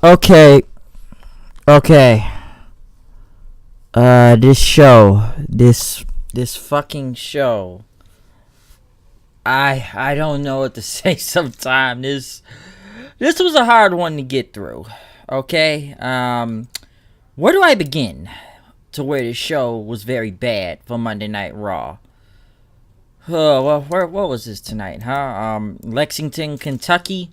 Okay, okay. This fucking show. I don't know what to say. Sometimes this was a hard one to get through. Okay, where do I begin? To where the show was very bad for Monday Night Raw. Well, what was this tonight, huh? Lexington, Kentucky,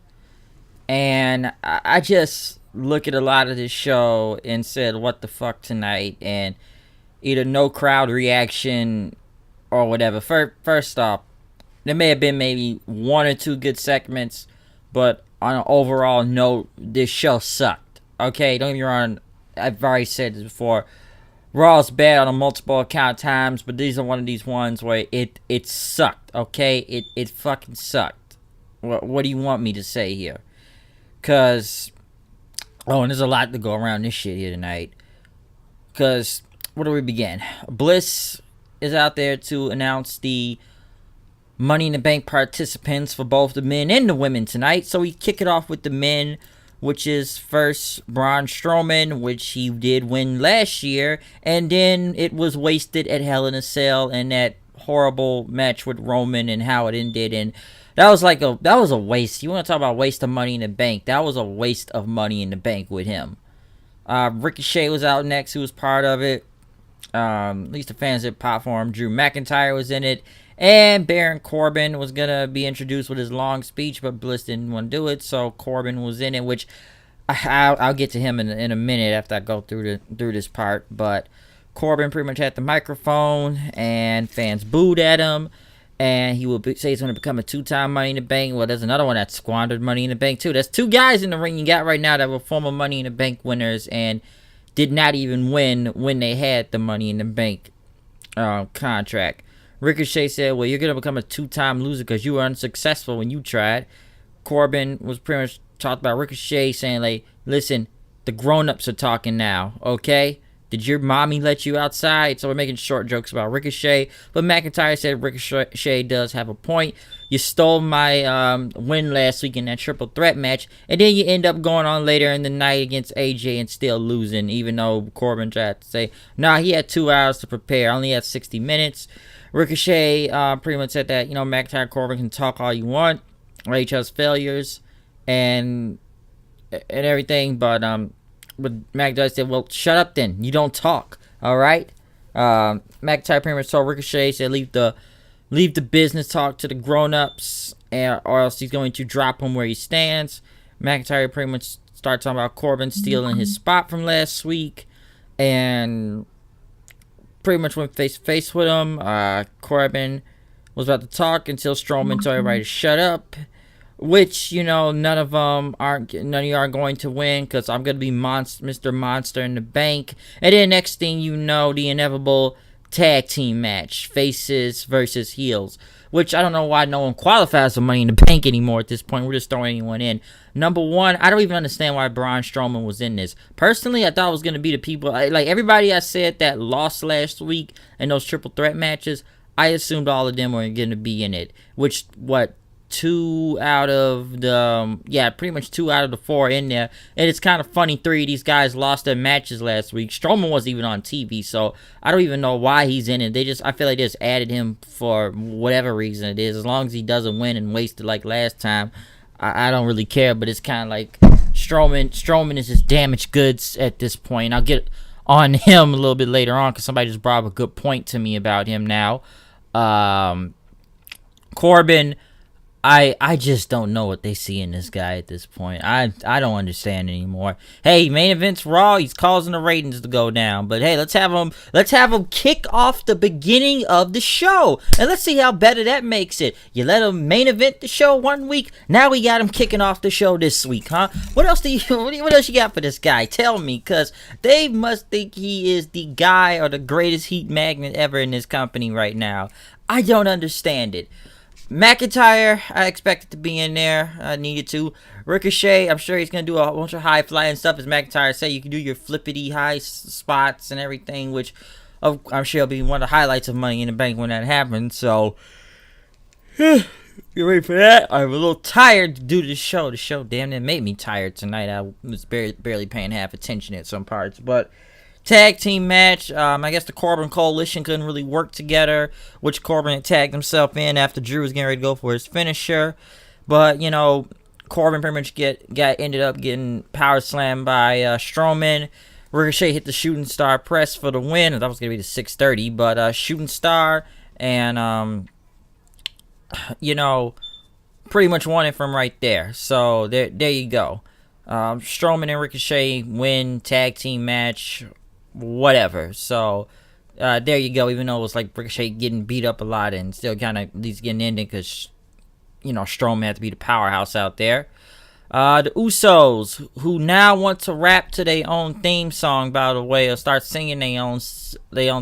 and I just look at a lot of this show and said, "What the fuck tonight?" And either no crowd reaction or whatever. First off, there may have been maybe one or two good segments, but on an overall note, this show sucked. Okay, don't get me wrong. I've already said this before. Raw's bad on a multiple account times, but these are one of these ones where it sucked. Okay, it fucking sucked. What do you want me to say here? Cause and there's a lot to go around this shit here tonight. Cause where do we begin? Bliss is out there to announce the Money in the Bank participants for both the men and the women tonight. So we kick it off with the men, which is first Braun Strowman, which he did win last year, and then it was wasted at Hell in a Cell and that horrible match with Roman and how it ended. And that was a waste. You want to talk about waste of Money in the Bank? That was a waste of Money in the Bank with him. Ricochet was out next, who was part of it. At least the fans that popped for him. Drew McIntyre was in it. And Baron Corbin was going to be introduced with his long speech, but Bliss didn't want to do it, so Corbin was in it, which I'll get to him in a minute after I go through this part. But Corbin pretty much had the microphone, and fans booed at him, and he will say he's going to become a two-time Money in the Bank. Well, there's another one that squandered Money in the Bank, too. There's two guys in the ring you got right now that were former Money in the Bank winners and did not even win when they had the Money in the Bank contract. Ricochet said, well, you're going to become a two-time loser because you were unsuccessful when you tried. Corbin was pretty much talked about Ricochet saying, like, listen, the grown-ups are talking now, okay? Did your mommy let you outside? So we're making short jokes about Ricochet. But McIntyre said Ricochet does have a point. You stole my win last week in that triple threat match. And then you end up going on later in the night against AJ and still losing, even though Corbin tried to say, nah, he had 2 hours to prepare. I only had 60 minutes. Ricochet pretty much said that, McIntyre and Corbin can talk all you want, or each other's failures and everything, but McIntyre said, well, shut up then. You don't talk, all right? McIntyre pretty much told Ricochet, said leave the business talk to the grown-ups, or else he's going to drop him where he stands. McIntyre pretty much started talking about Corbin stealing his spot from last week, and pretty much went face to face with him. Corbin was about to talk until Strowman told everybody to shut up, which none of you are going to win because I'm gonna be Mr. Monster in the Bank. And then next thing you know, the inevitable tag team match, faces versus heels, which I don't know why no one qualifies for Money in the Bank anymore at this point. We're just throwing anyone in. Number one, I don't even understand why Braun Strowman was in this. Personally, I thought it was going to be the people, like everybody I said that lost last week in those triple threat matches, I assumed all of them were going to be in it. Which, pretty much 2 out of the 4 in there. And it's kind of funny, 3 of these guys lost their matches last week. Strowman wasn't even on TV, so I don't even know why he's in it. I feel like they just added him for whatever reason it is. As long as he doesn't win and waste it like last time, I don't really care. But it's kind of like Strowman is just damaged goods at this point. I'll get on him a little bit later on because somebody just brought up a good point to me about him now. Corbin, I just don't know what they see in this guy at this point. I don't understand anymore. Hey, main event's Raw. He's causing the ratings to go down. But hey, let's have him kick off the beginning of the show, and let's see how better that makes it. You let him main event the show 1 week. Now we got him kicking off the show this week, huh? What else you got for this guy? Tell me, cause they must think he is the guy or the greatest heat magnet ever in this company right now. I don't understand it. McIntyre, I expected to be in there. I needed to. Ricochet, I'm sure he's going to do a bunch of high flying stuff. As McIntyre said, you can do your flippity high spots and everything, which I'm sure will be one of the highlights of Money in the Bank when that happens. So, You ready for that? I'm a little tired due to the show. The show damn near made me tired tonight. I was barely paying half attention at some parts. But tag team match. I guess the Corbin Coalition couldn't really work together, which Corbin had tagged himself in after Drew was getting ready to go for his finisher. But, you know, Corbin pretty much ended up getting power slammed by Strowman. Ricochet hit the shooting star press for the win. That was going to be the 630, but shooting star and, you know, pretty much won it from right there. So there you go. Strowman and Ricochet win tag team match, whatever. So there you go. Even though it was like Ricochet getting beat up a lot and still kind of at least getting ended because, you know, Strowman had to be the powerhouse out there. The Usos, who now want to rap to their own theme song, by the way, or start singing their own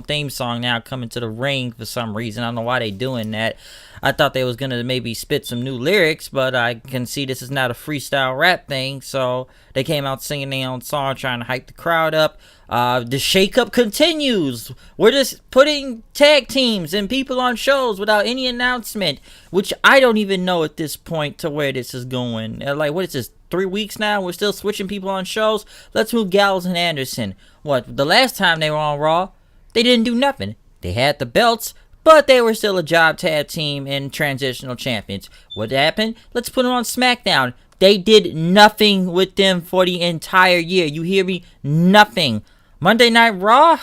theme song now, coming to the ring for some reason. I don't know why they doing that. I thought they was gonna maybe spit some new lyrics, but I can see this is not a freestyle rap thing, so they came out singing their own song, trying to hype the crowd up. The shakeup continues. We're just putting tag teams and people on shows without any announcement, which I don't even know at this point to where this is going. Like, what is this? 3 weeks now? We're still switching people on shows? Let's move Gallows and Anderson. What? The last time they were on Raw, they didn't do nothing. They had the belts, but they were still a job tag team and transitional champions. What happened? Let's put them on SmackDown. They did nothing with them for the entire year. You hear me? Nothing. Monday Night Raw,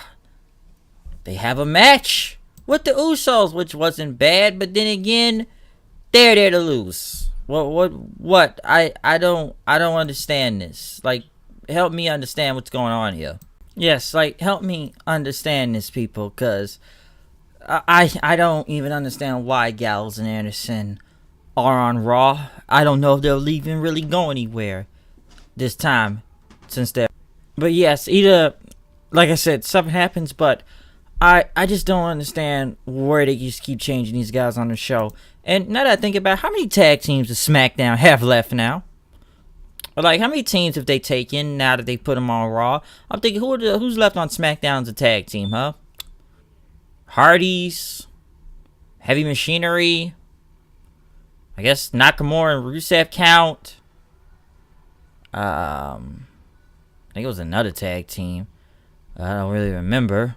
they have a match with the Usos, which wasn't bad, but then again, they're there to lose. What? I don't understand this. Like, help me understand what's going on here. Yes, like, help me understand this, people, because I don't even understand why Gallows and Anderson are on Raw. I don't know if they'll even really go anywhere this time, since they're... But yes, either, like I said, something happens, but I just don't understand where they just keep changing these guys on the show. And now that I think about it, how many tag teams does SmackDown have left now? Or like, how many teams have they taken now that they put them on Raw? I'm thinking, who's left on SmackDown as a tag team, huh? Hardys, Heavy Machinery, I guess Nakamura and Rusev count. I think it was another tag team. I don't really remember.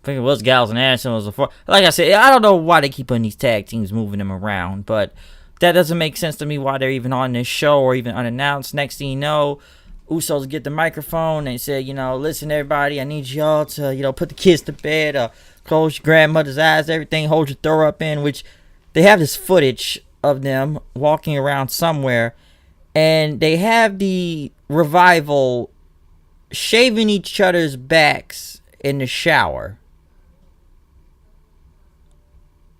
I think it was Gallows and Anderson was before. Like I said, I don't know why they keep putting these tag teams, moving them around, but that doesn't make sense to me why they're even on this show or even unannounced. Next thing you know, Usos get the microphone. They say, you know, listen, everybody, I need y'all to, you know, put the kids to bed, close your grandmother's eyes, everything, hold your throw up in, which they have this footage of them walking around somewhere, and they have the Revival shaving each other's backs in the shower.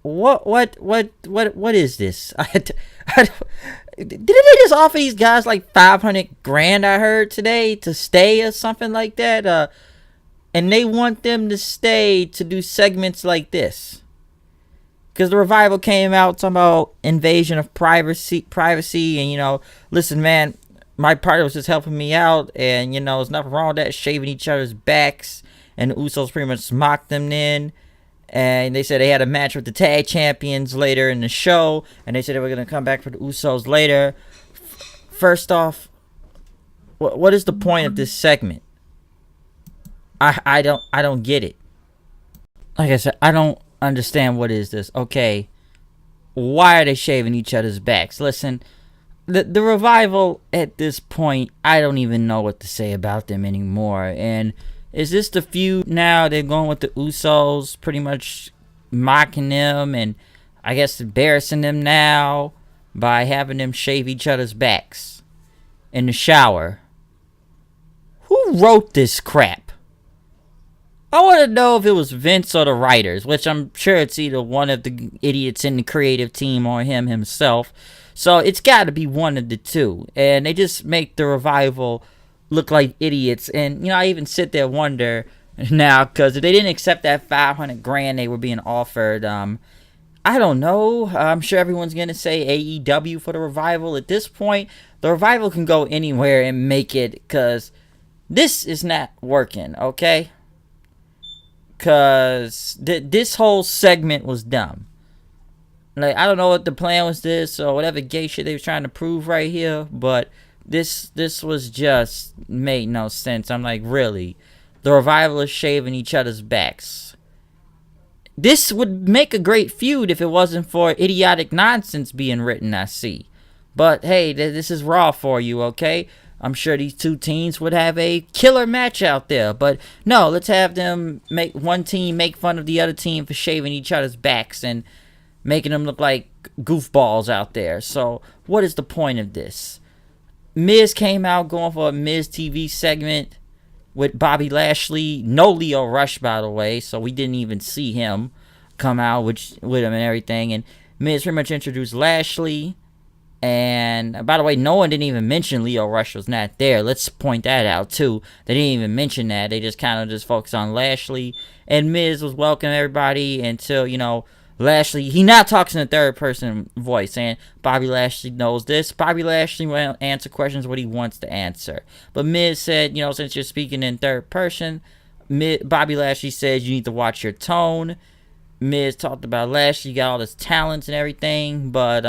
What is this? Didn't they just offer these guys like $500,000? I heard today to stay or something like that. And they want them to stay to do segments like this. Because the Revival came out talking about invasion of privacy, and, you know, listen, man, my partner was just helping me out, and, you know, there's nothing wrong with that, shaving each other's backs, and the Usos pretty much mocked them then. And they said they had a match with the tag champions later in the show, and they said they were going to come back for the Usos later. First off, what is the point of this segment? I don't get it. Like I said, I don't understand what is this. Okay, why are they shaving each other's backs? Listen, the Revival at this point, I don't even know what to say about them anymore. And is this the feud now? They're going with the Usos, pretty much mocking them and I guess embarrassing them now by having them shave each other's backs in the shower. Who wrote this crap? I want to know if it was Vince or the writers, which I'm sure it's either one of the idiots in the creative team or him himself. So it's got to be one of the two. And they just make the Revival look like idiots. And, you know, I even sit there and wonder now, because if they didn't accept that $500,000 they were being offered, I don't know. I'm sure everyone's going to say AEW for the Revival. At this point, the Revival can go anywhere and make it, because this is not working, okay? Because this whole segment was dumb. Like, I don't know what the plan was this or whatever gay shit they was trying to prove right here, but this was just made no sense. I'm like, really? The Revival is shaving each other's backs. This would make a great feud if it wasn't for idiotic nonsense being written, I see. But hey, this is Raw for you, okay? I'm sure these two teams would have a killer match out there. But no, let's have them make one team make fun of the other team for shaving each other's backs and making them look like goofballs out there. So what is the point of this? Miz came out going for a Miz TV segment with Bobby Lashley. No Lio Rush, by the way, so we didn't even see him come out with him and everything. And Miz pretty much introduced Lashley. And by the way, no one didn't even mention Lio Rush was not there. Let's point that out too. They didn't even mention that. They just kind of just focused on Lashley. And Miz was welcoming everybody until, Lashley, he now talks in a third person voice, and Bobby Lashley knows this. Bobby Lashley will answer questions what he wants to answer. But Miz said, since you're speaking in third person, Bobby Lashley says you need to watch your tone. Miz talked about Lashley got all his talents and everything, but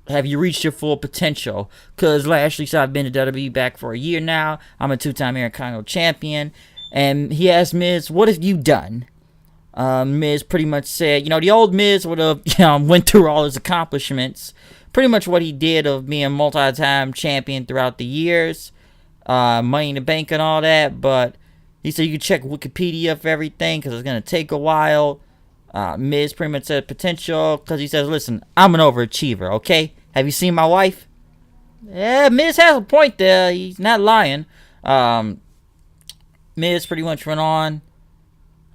have you reached your full potential? Because Lashley said, I've been to WWE back for a year now. I'm a 2-time Intercontinental Champion. And he asked Miz, what have you done? Miz pretty much said, the old Miz would have, went through all his accomplishments. Pretty much what he did of being multi-time champion throughout the years. Money in the Bank and all that. But he said you can check Wikipedia for everything because it's going to take a while. Miz pretty much said potential because he says, listen, I'm an overachiever, okay? Have you seen my wife? Yeah, Miz has a point there. He's not lying. Miz pretty much went on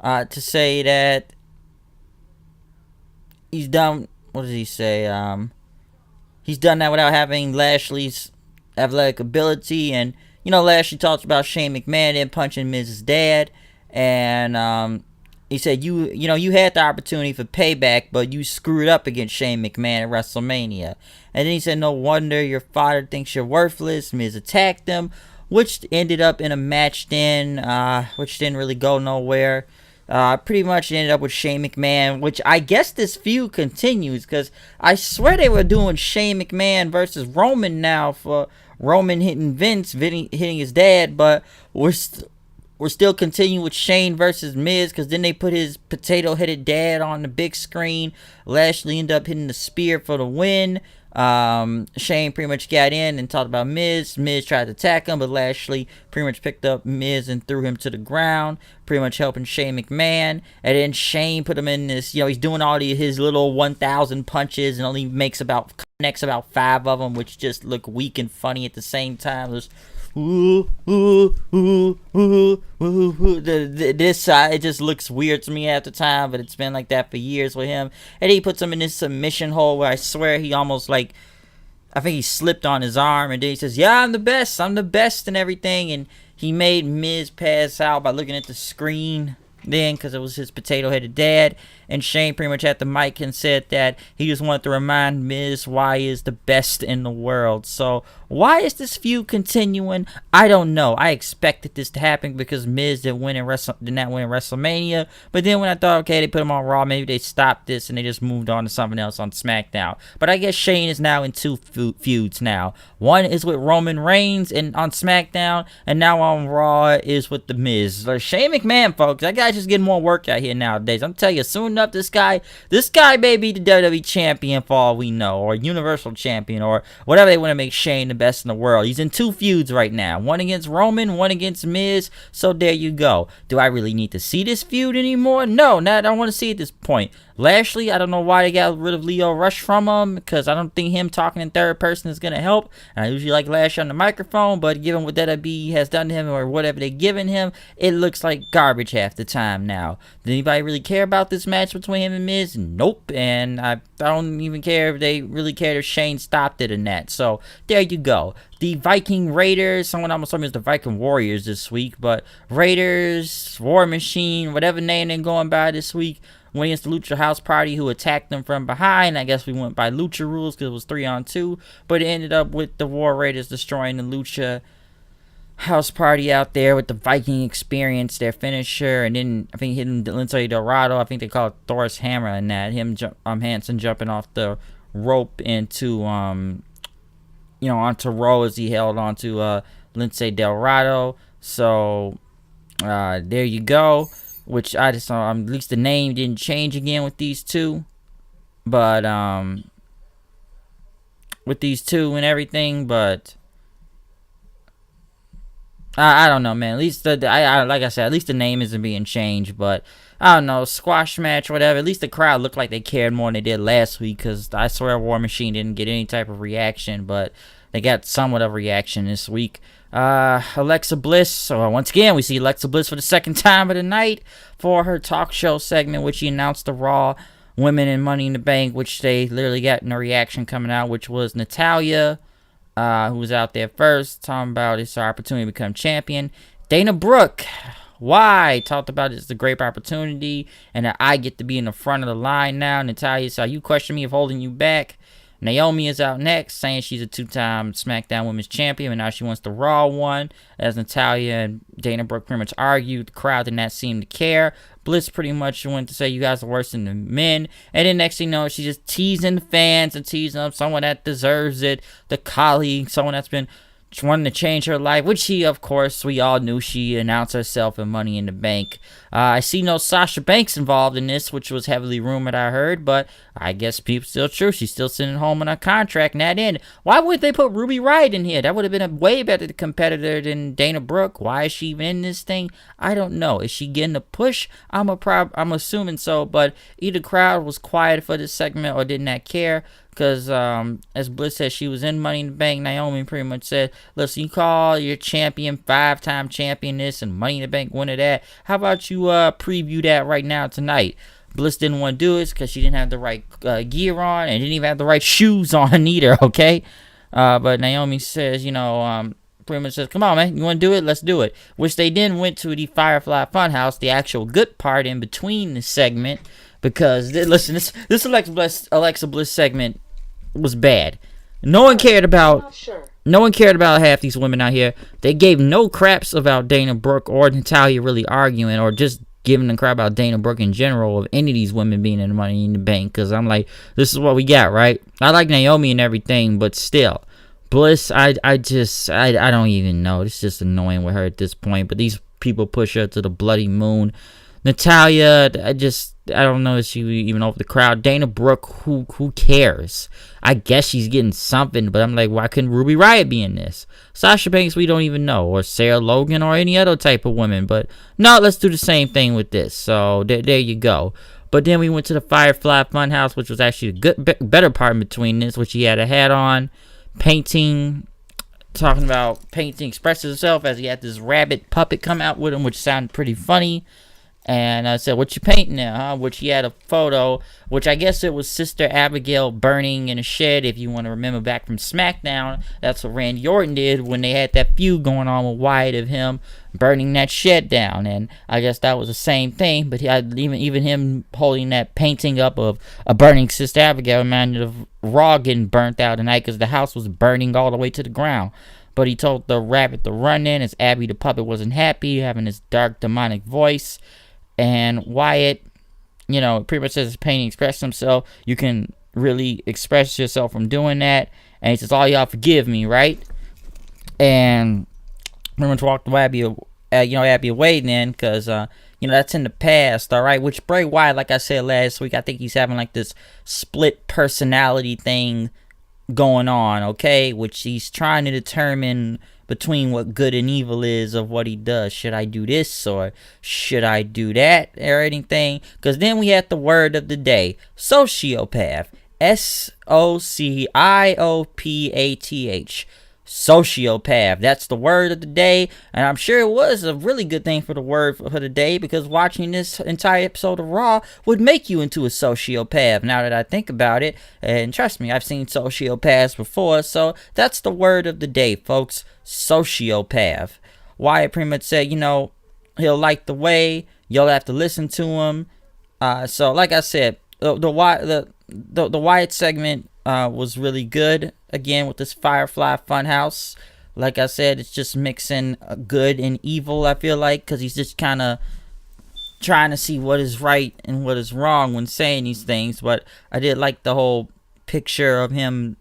to say that he's done. What does he say? He's done that without having Lashley's athletic ability. And, Lashley talks about Shane McMahon and punching Miz's dad. And, he said, you had the opportunity for payback, but you screwed up against Shane McMahon at WrestleMania. And then he said, no wonder your father thinks you're worthless. Miz attacked him, which ended up in a match then, which didn't really go nowhere. Pretty much ended up with Shane McMahon, which I guess this feud continues, because I swear they were doing Shane McMahon versus Roman now for Roman hitting Vince, hitting his dad, but we're still continuing with Shane versus Miz, because then they put his potato-headed dad on the big screen. Lashley ended up hitting the spear for the win. Shane pretty much got in and talked about Miz. Miz tried to attack him, but Lashley pretty much picked up Miz and threw him to the ground, pretty much helping Shane McMahon. And then Shane put him in this, he's doing all his little 1,000 punches and only connects about 5 of them, which just look weak and funny at the same time. There's this side, it just looks weird to me at the time, but it's been like that for years with him. And he puts him in this submission hole where I swear he almost I think he slipped on his arm, and then he says, yeah, I'm the best and everything. And he made Miz pass out by looking at the screen then, because it was his potato-headed dad. And Shane pretty much had the mic and said that he just wanted to remind Miz why he is the best in the world. So why is this feud continuing? I don't know. I expected this to happen because Miz did not win in WrestleMania. But then when I thought, okay, they put him on Raw, maybe they stopped this and they just moved on to something else on SmackDown. But I guess Shane is now in 2 feuds now. One is with Roman Reigns on SmackDown, and now on Raw is with The Miz. So Shane McMahon, folks, that guy's just getting more work out here nowadays. I'm telling you, soon enough, this guy may be the WWE champion for all we know, or Universal champion, or whatever they want to make Shane the best in the world. He's in 2 feuds right now, one against Roman, one against Miz. So there you go. Do I really need to see this feud anymore? No, I don't want to see it at this point. Lashley, I don't know why they got rid of Lio Rush from him, because I don't think him talking in third person is going to help. And I usually like Lashley on the microphone, but given what WWE has done to him or whatever they're giving him, it looks like garbage half the time now. Did anybody really care about this match between him and Miz? Nope. And I don't even care if they really cared if Shane stopped it or not. So there you go. The Viking Raiders, someone almost told me it was the Viking Warriors this week, but Raiders, War Machine, whatever name they're going by this week, went against the Lucha House Party, who attacked them from behind. I guess we went by Lucha rules because it was 3-on-2, but it ended up with the War Raiders destroying the Lucha house party out there with the Viking Experience, their finisher, and then I think hitting Lindsay Dorado. I think they call it Thor's Hammer, and that Hanson jumping off the rope into onto Rowe as he held onto Lindsay Dorado. So there you go. Which I just at least the name didn't change again with these two, but with these two and everything, but. I don't know, man. At least like I said, at least the name isn't being changed. But I don't know, squash match, whatever. At least the crowd looked like they cared more than they did last week. Because I swear, War Machine didn't get any type of reaction, but they got somewhat of a reaction this week. Alexa Bliss. So once again, we see Alexa Bliss for the second time of the night for her talk show segment, which she announced the Raw Women in Money in the Bank, which they literally got no reaction coming out, which was Natalya. Who was out there first, talking about it's our opportunity to become champion. Dana Brooke, why? Talked about it's a great opportunity, and that I get to be in the front of the line now. Natalya said, you question me of holding you back. Naomi is out next, saying she's a two-time SmackDown Women's Champion, and now she wants the Raw one. As Natalya and Dana Brooke pretty much argued, the crowd did not seem to care. Bliss pretty much went to say, you guys are worse than the men. And then next thing you know, she's just teasing the fans and teasing up someone that deserves it. The colleague, someone that's been wanting to change her life, which she, of course, we all knew she announced herself in Money in the Bank. I see no Sasha Banks involved in this, which was heavily rumored, I heard, but I guess people still true. She's still sitting home on her contract, and that end. Why would they put Ruby Riott in here? That would have been a way better competitor than Dana Brooke. Why is she even in this thing? I don't know. Is she getting a push? I'm assuming so, but either the crowd was quiet for this segment or did not care. Because, as Bliss said, she was in Money in the Bank. Naomi pretty much said, listen, you call your champion 5-time champion this and Money in the Bank winner that. How about you preview that right now tonight? Bliss didn't want to do it because she didn't have the right gear on and didn't even have the right shoes on either, okay? But Naomi says, pretty much says, come on, man, you want to do it? Let's do it. Which they then went to the Firefly Funhouse, the actual good part in between the segment. Because, listen, this Alexa Bliss segment was bad. No one cared about half these women out here. They gave no craps about Dana Brooke or Natalya really arguing or just giving a crap about Dana Brooke in general of any of these women being in the Money in the Bank. Because I'm like, this is what we got, right? I like Naomi and everything, but still. Bliss, I don't even know. It's just annoying with her at this point. But these people push her to the bloody moon. Natalya, I don't know if she even over the crowd. Dana Brooke, who cares? I guess she's getting something, but I'm like, why couldn't Ruby Riott be in this? Sasha Banks, we don't even know, or Sarah Logan, or any other type of woman. But no, let's do the same thing with this. So there you go. But then we went to the Firefly Funhouse, which was actually the better part in between this, which he had a hat on, painting. Talking about painting expresses himself as he had this rabbit puppet come out with him, which sounded pretty funny. And I said, what you painting now, huh? Which he had a photo, which I guess it was Sister Abigail burning in a shed, if you want to remember back from SmackDown. That's what Randy Orton did when they had that feud going on with Wyatt of him burning that shed down. And I guess that was the same thing, but even him holding that painting up of a burning Sister Abigail reminded of Raw getting burnt out tonight because the house was burning all the way to the ground. But he told the rabbit to run in as Abby the puppet wasn't happy, having this dark demonic voice. And Wyatt, pretty much says his painting expressed himself. You can really express yourself from doing that. And he says, all y'all forgive me, right? And pretty much walked Abby away then, because, that's in the past, all right? Which Bray Wyatt, like I said last week, I think he's having like this split personality thing going on, okay? Which he's trying to determine between what good and evil is of what he does. Should I do this or should I do that or anything? Because then we had the word of the day, sociopath. SOCIOPATH. Sociopath. That's the word of the day, and I'm sure it was a really good thing for the word for the day, because watching this entire episode of Raw would make you into a sociopath, now that I think about it. And trust me, I've seen sociopaths before, so that's the word of the day, folks. Sociopath. Wyatt pretty much said, he'll like the way, you'll have to listen to him. So like I said, the Wyatt segment was really good, again, with this Firefly Funhouse. Like I said, it's just mixing good and evil, I feel like, because he's just kind of trying to see what is right and what is wrong when saying these things. But I did like the whole picture of him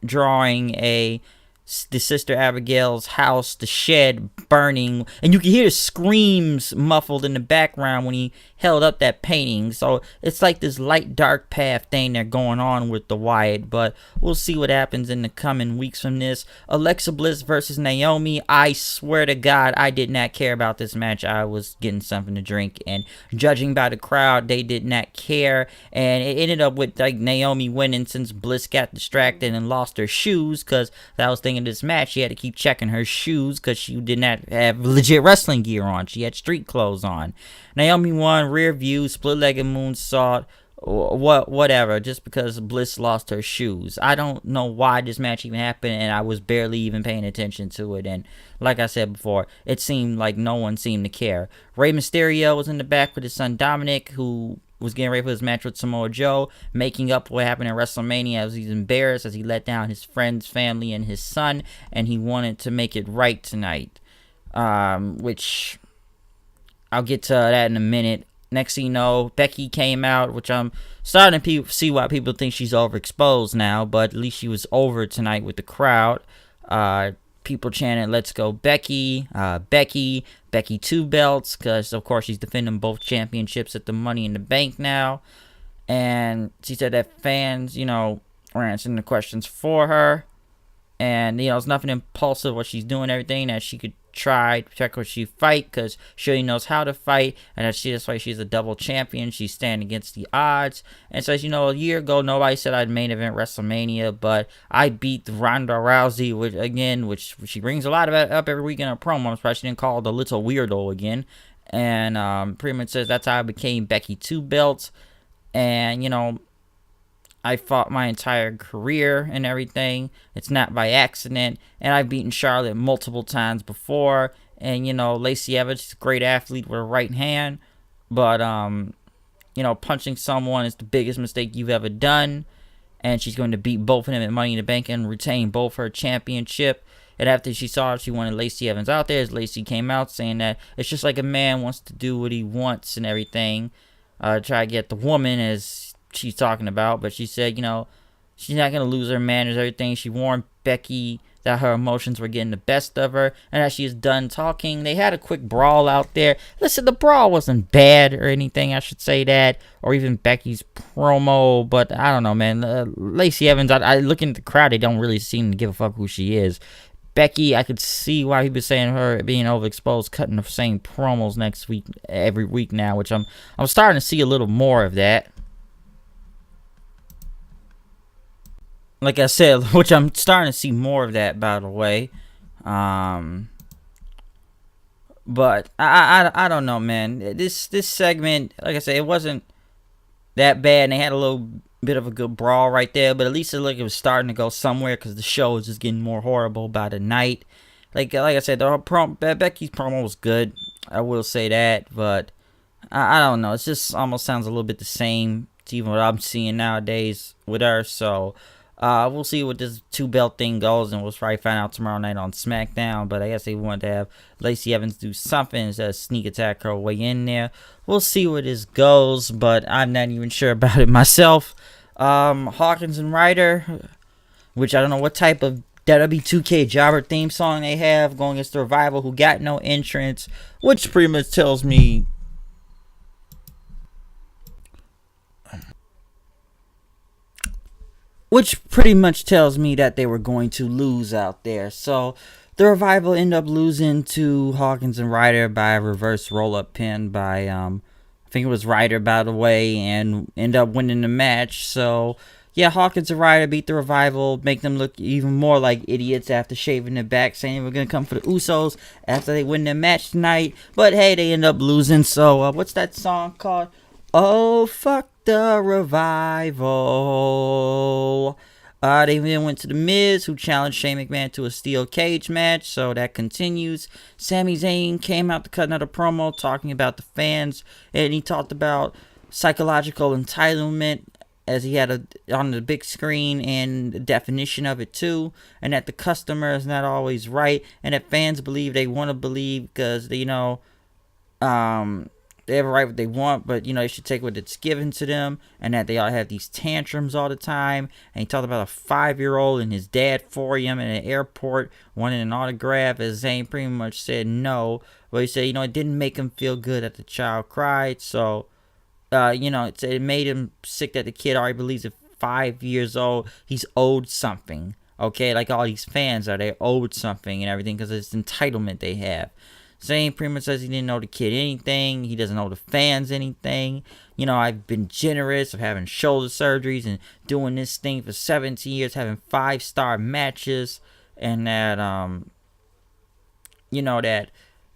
drawing the Sister Abigail's house, the shed burning, and you can hear the screams muffled in the background when he held up that painting. So it's like this light dark path thing they're going on with the Wyatt, but we'll see what happens in the coming weeks from this. Alexa Bliss versus Naomi. I swear to God, I did not care about this match. I was getting something to drink, and judging by the crowd, they did not care, and it ended up with like Naomi winning since Bliss got distracted and lost her shoes, because I was thinking this match she had to keep checking her shoes because she did not have legit wrestling gear on. She had street clothes on. Naomi won, rear view, split-legged moonsault, whatever, just because Bliss lost her shoes. I don't know why this match even happened, and I was barely even paying attention to it. And like I said before, it seemed like no one seemed to care. Rey Mysterio was in the back with his son Dominic, who was getting ready for his match with Samoa Joe, making up what happened at WrestleMania, as he's embarrassed as he let down his friends, family, and his son, and he wanted to make it right tonight. Which I'll get to that in a minute. Next thing you know, Becky came out, which I'm starting to see why people think she's overexposed now, but at least she was over tonight with the crowd. People chanting, "Let's go Becky, Becky, Becky 2 belts," because of course she's defending both championships at the Money in the Bank now. And she said that fans, were answering the questions for her. And, it's nothing impulsive what she's doing, everything that she could try to check what she fight, because she already knows how to fight, and that's why she's a double champion. She's standing against the odds, and says, a year ago nobody said I'd main event WrestleMania, but I beat Ronda Rousey, which she brings a lot of it up every week in her promo. I'm surprised she didn't call her the little weirdo again. And pretty much says that's how I became Becky 2 belts, and I fought my entire career and everything. It's not by accident. And I've beaten Charlotte multiple times before. And, Lacey Evans is a great athlete with her right hand. But, punching someone is the biggest mistake you've ever done. And she's going to beat both of them at Money in the Bank and retain both her championship. And after she saw it, she wanted Lacey Evans out there. As Lacey came out saying that it's just like a man wants to do what he wants and everything. Try to get the woman, as she's talking about, but she said, she's not going to lose her manners, everything. She warned Becky that her emotions were getting the best of her, and as she is done talking, they had a quick brawl out there. Listen, the brawl wasn't bad or anything, I should say that, or even Becky's promo, but I don't know, man. Lacey Evans, I look into the crowd, they don't really seem to give a fuck who she is. Becky, I could see why people saying her being overexposed, cutting the same promos every week now, which I'm starting to see a little more of that. Like I said, which I'm starting to see more of that, by the way. But I don't know, man. This segment, like I said, it wasn't that bad. And they had a little bit of a good brawl right there. But at least it looked like it was starting to go somewhere, because the show was just getting more horrible by the night. Like I said, Becky's promo was good. I will say that. But I don't know. It just almost sounds a little bit the same to even what I'm seeing nowadays with her. So we'll see what this 2-belt thing goes, and we'll probably find out tomorrow night on SmackDown. But I guess they wanted to have Lacey Evans do something instead of sneak attack her way in there. We'll see where this goes, but I'm not even sure about it myself. Hawkins and Ryder, which I don't know what type of WWE 2K jobber theme song they have, going against the Revival, who got no entrance, which pretty much tells me that they were going to lose out there. So the Revival end up losing to Hawkins and Ryder by a reverse roll-up pin by, I think it was Ryder, by the way, and end up winning the match. So yeah, Hawkins and Ryder beat the Revival, make them look even more like idiots after shaving their back, saying they were going to come for the Usos after they win their match tonight. But hey, they end up losing. So what's that song called? Oh, fuck the Revival. They then went to The Miz, who challenged Shane McMahon to a steel cage match, so that continues. Sami Zayn came out to cut another promo talking about the fans, and he talked about psychological entitlement as he had on the big screen and the definition of it too, and that the customer is not always right, and that fans believe they want to believe because they they have a right what they want, but they should take what it's given to them, and that they all have these tantrums all the time. And he talked about a 5-year-old and his dad for him in an airport wanting an autograph, as Zayn pretty much said no, but he said it didn't make him feel good that the child cried, so it made him sick that the kid already believes at 5 years old he's owed something. Okay, like all these fans they owed something and everything because it's entitlement they have. Zayn pretty much says he didn't owe the kid anything. He doesn't owe the fans anything. I've been generous of having shoulder surgeries and doing this thing for 17 years, having 5-star matches, and that that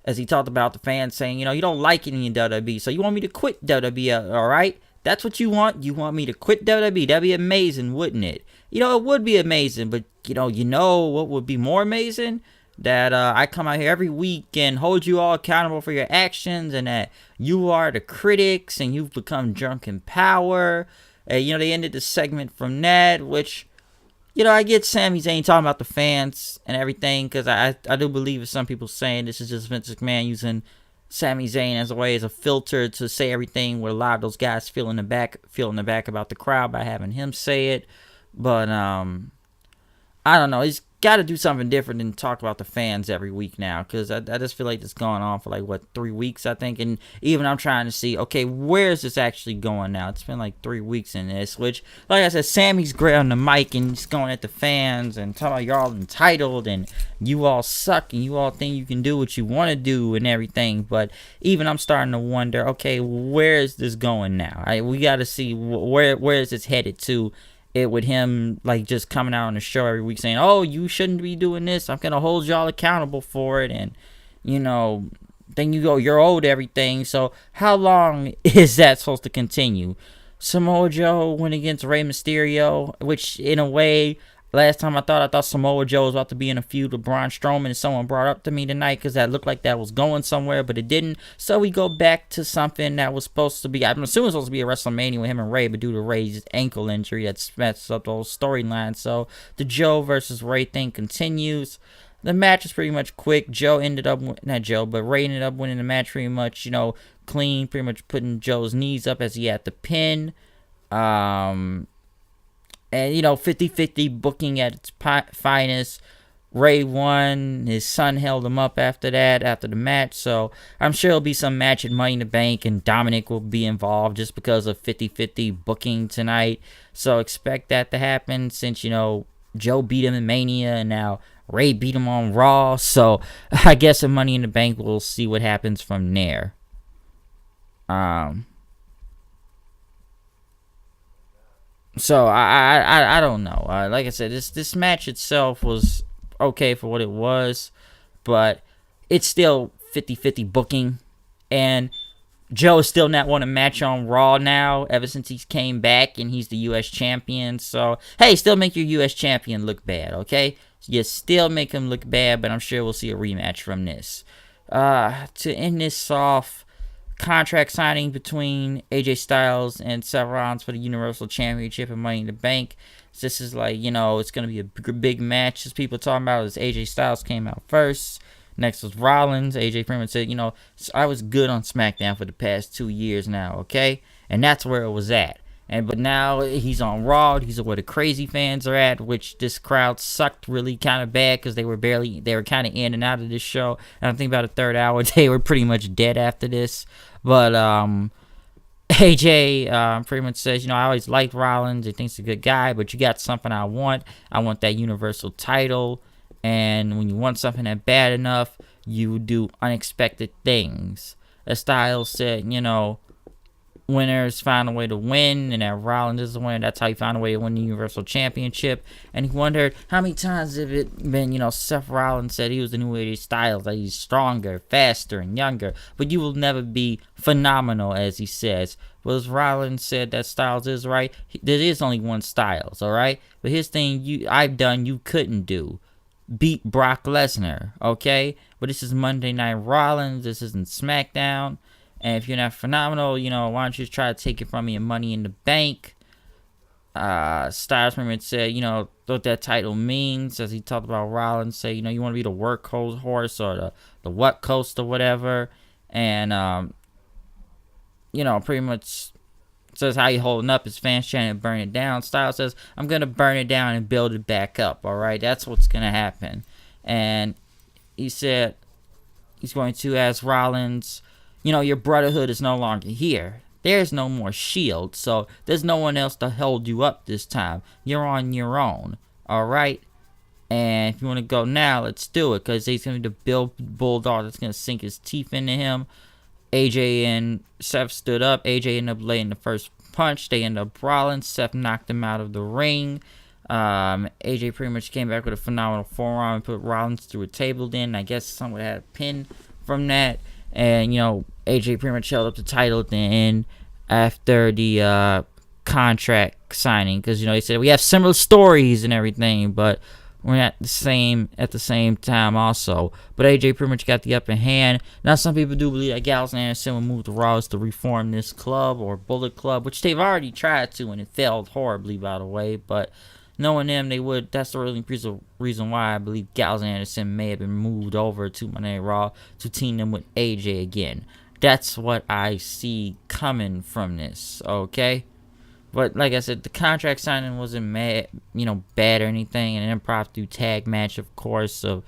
as he talked about the fans saying, you don't like it in WWE, so you want me to quit WWE, all right? That's what you want? You want me to quit WWE? That'd be amazing, wouldn't it? It would be amazing, but you know what would be more amazing? That I come out here every week and hold you all accountable for your actions, and that you are the critics and you've become drunk in power. They ended the segment from that, which, I get Sami Zayn talking about the fans and everything, because I do believe in some people saying this is just Vince McMahon using Sami Zayn as a filter to say everything where a lot of those guys feel in the back about the crowd by having him say it. But I don't know. He's got to do something different than talk about the fans every week now, because I just feel like it's going on for 3 weeks, I think. And even I'm trying to see, okay, where is this actually going now? It's been 3 weeks in this, which, like I said, Sammy's great on the mic and he's going at the fans and talking about you're all entitled and you all suck and you all think you can do what you want to do and everything. But even I'm starting to wonder, okay, where is this going now? We got to see where is this headed to. It with him just coming out on the show every week saying, oh, you shouldn't be doing this, I'm gonna hold y'all accountable for it, and then you go, you're owed everything. So how long is that supposed to continue? Samoa Joe went against Rey Mysterio, which in a way, last time I thought Samoa Joe was about to be in a feud with Braun Strowman, and someone brought up to me tonight because that looked like that was going somewhere, but it didn't. So we go back to something that was supposed to be, I'm assuming it's supposed to be a WrestleMania with him and Ray, but due to Ray's ankle injury, that's messed up the whole storyline. So the Joe versus Ray thing continues. The match is pretty much quick. Ray ended up winning the match pretty much, clean, pretty much putting Joe's knees up as he had the pin. And, 50-50 booking at its finest. Ray won. His son held him up after the match. So I'm sure there'll be some match at Money in the Bank, and Dominic will be involved just because of 50-50 booking tonight. So expect that to happen since, Joe beat him in Mania, and now Ray beat him on Raw. So I guess at Money in the Bank, we'll see what happens from there. So I don't know. Like I said, this match itself was okay for what it was, but it's still 50-50 booking, and Joe is still not want to match on Raw now ever since he came back and he's the U.S. champion. So hey, still make your U.S. champion look bad, okay? You still make him look bad, but I'm sure we'll see a rematch from this. To end this off, contract signing between AJ Styles and Seth Rollins for the Universal Championship and Money in the Bank. So this is it's going to be a big match. As people talking about, as AJ Styles came out first. Next was Rollins. AJ pretty much said, I was good on SmackDown for the past 2 years now, okay? And that's where it was at. But now he's on Raw. He's where the crazy fans are at, which this crowd sucked really kind of bad because they were kind of in and out of this show. And I think about a third hour, they were pretty much dead after this. But AJ pretty much says, I always liked Rollins. He thinks he's a good guy, but you got something I want. I want that Universal title. And when you want something that bad enough, you do unexpected things. As Styles said, winners find a way to win, and that Rollins is the winner. That's how he found a way to win the Universal Championship. And he wondered how many times have it been, Seth Rollins said he was the new AJ Styles, that he's stronger, faster, and younger, but you will never be phenomenal, as he says. Well, as Rollins said, that Styles is right. There is only one Styles, all right? But his thing I've done you couldn't do. Beat Brock Lesnar, okay? But this is Monday Night Rollins. This isn't SmackDown. And if you're not phenomenal, why don't you try to take it from me and Money in the Bank? Styles pretty much said, what that title means, as he talked about Rollins, say, you want to be the workhorse or the what coast or whatever, and pretty much says how you holding up. His fans trying to burn it down. Styles says, I'm gonna burn it down and build it back up. All right, that's what's gonna happen. And he said he's going to ask Rollins, your brotherhood is no longer here. There's no more Shield, so there's no one else to hold you up this time. You're on your own, all right? And if you want to go now, let's do it, because he's going to be the bulldog that's going to sink his teeth into him. AJ and Seth stood up. AJ ended up laying the first punch. They ended up brawling. Seth knocked him out of the ring. AJ pretty much came back with a phenomenal forearm and put Rollins through a table then. I guess someone had a pin from that. And, AJ pretty much held up the title at the end after the contract signing. Because, they said we have similar stories and everything, but we're not the same at the same time also. But AJ pretty much got the upper hand. Now, some people do believe that Gallows and Anderson will move to Raw to reform this club or Bullet Club, which they've already tried to, and it failed horribly, by the way. But knowing them, they would. That's the really reason why I believe Gallows and Anderson may have been moved over to Monday Night Raw to team them with AJ again. That's what I see coming from this, okay? But like I said, the contract signing wasn't bad or anything. An impromptu tag match, of course, of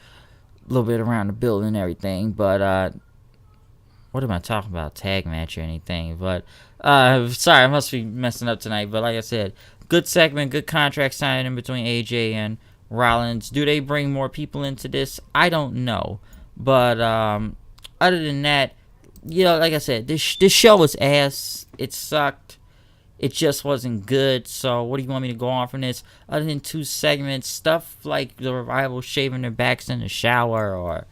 a little bit around the building and everything. But what am I talking about? Tag match or anything? But sorry, I must be messing up tonight. But like I said, good segment, good contract signing in between AJ and Rollins. Do they bring more people into this? I don't know. But other than that, like I said, this show was ass. It sucked. It just wasn't good. So what do you want me to go on from this? Other than two segments, stuff like the Revival shaving their backs in the shower, or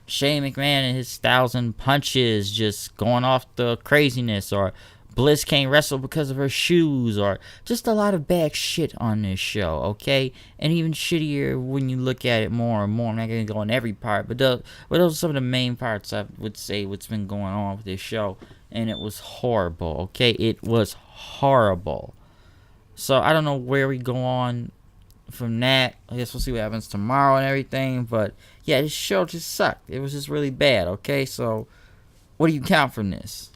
Shane McMahon and his 1,000 punches just going off the craziness, or Bliss can't wrestle because of her shoes, or just a lot of bad shit on this show, okay? And even shittier when you look at it more and more. I'm not going to go on every part, but those are some of the main parts I would say what's been going on with this show. And it was horrible, okay? It was horrible. So I don't know where we go on from that. I guess we'll see what happens tomorrow and everything. But yeah, this show just sucked. It was just really bad, okay? So what do you count from this?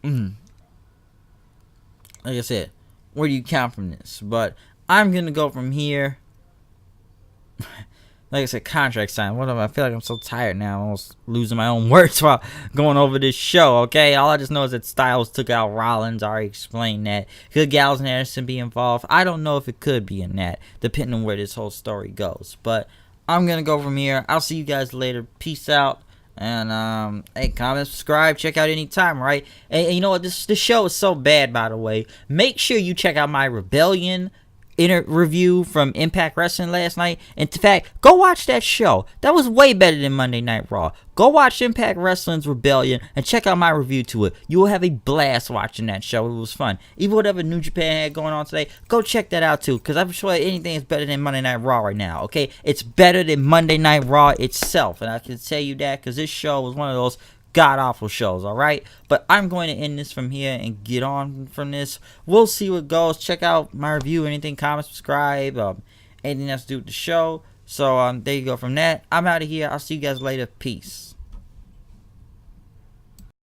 Like I said, where do you count from this? But I'm going to go from here. Like I said, contract sign. I feel like I'm so tired now. I'm almost losing my own words while going over this show, okay? All I just know is that Styles took out Rollins. I already explained that. Could Gallows and Anderson be involved? I don't know if it could be in that, depending on where this whole story goes. But I'm going to go from here. I'll see you guys later. Peace out. And, hey, comment, subscribe, check out anytime, right? And you know what? This show is so bad, by the way. Make sure you check out my Rebellion review from Impact Wrestling last night. In fact, go watch that show. That was way better than Monday Night Raw. Go watch Impact Wrestling's Rebellion and check out my review to it. You will have a blast watching that show. It was fun. Even whatever New Japan had going on today, go check that out too, because I'm sure anything is better than Monday Night Raw right now, okay? It's better than Monday Night Raw itself, and I can tell you that because this show was one of those god-awful shows, alright? But I'm going to end this from here and get on from this. We'll see what goes. Check out my review, anything, comment, subscribe, anything else to do with the show. So, there you go from that. I'm out of here. I'll see you guys later. Peace.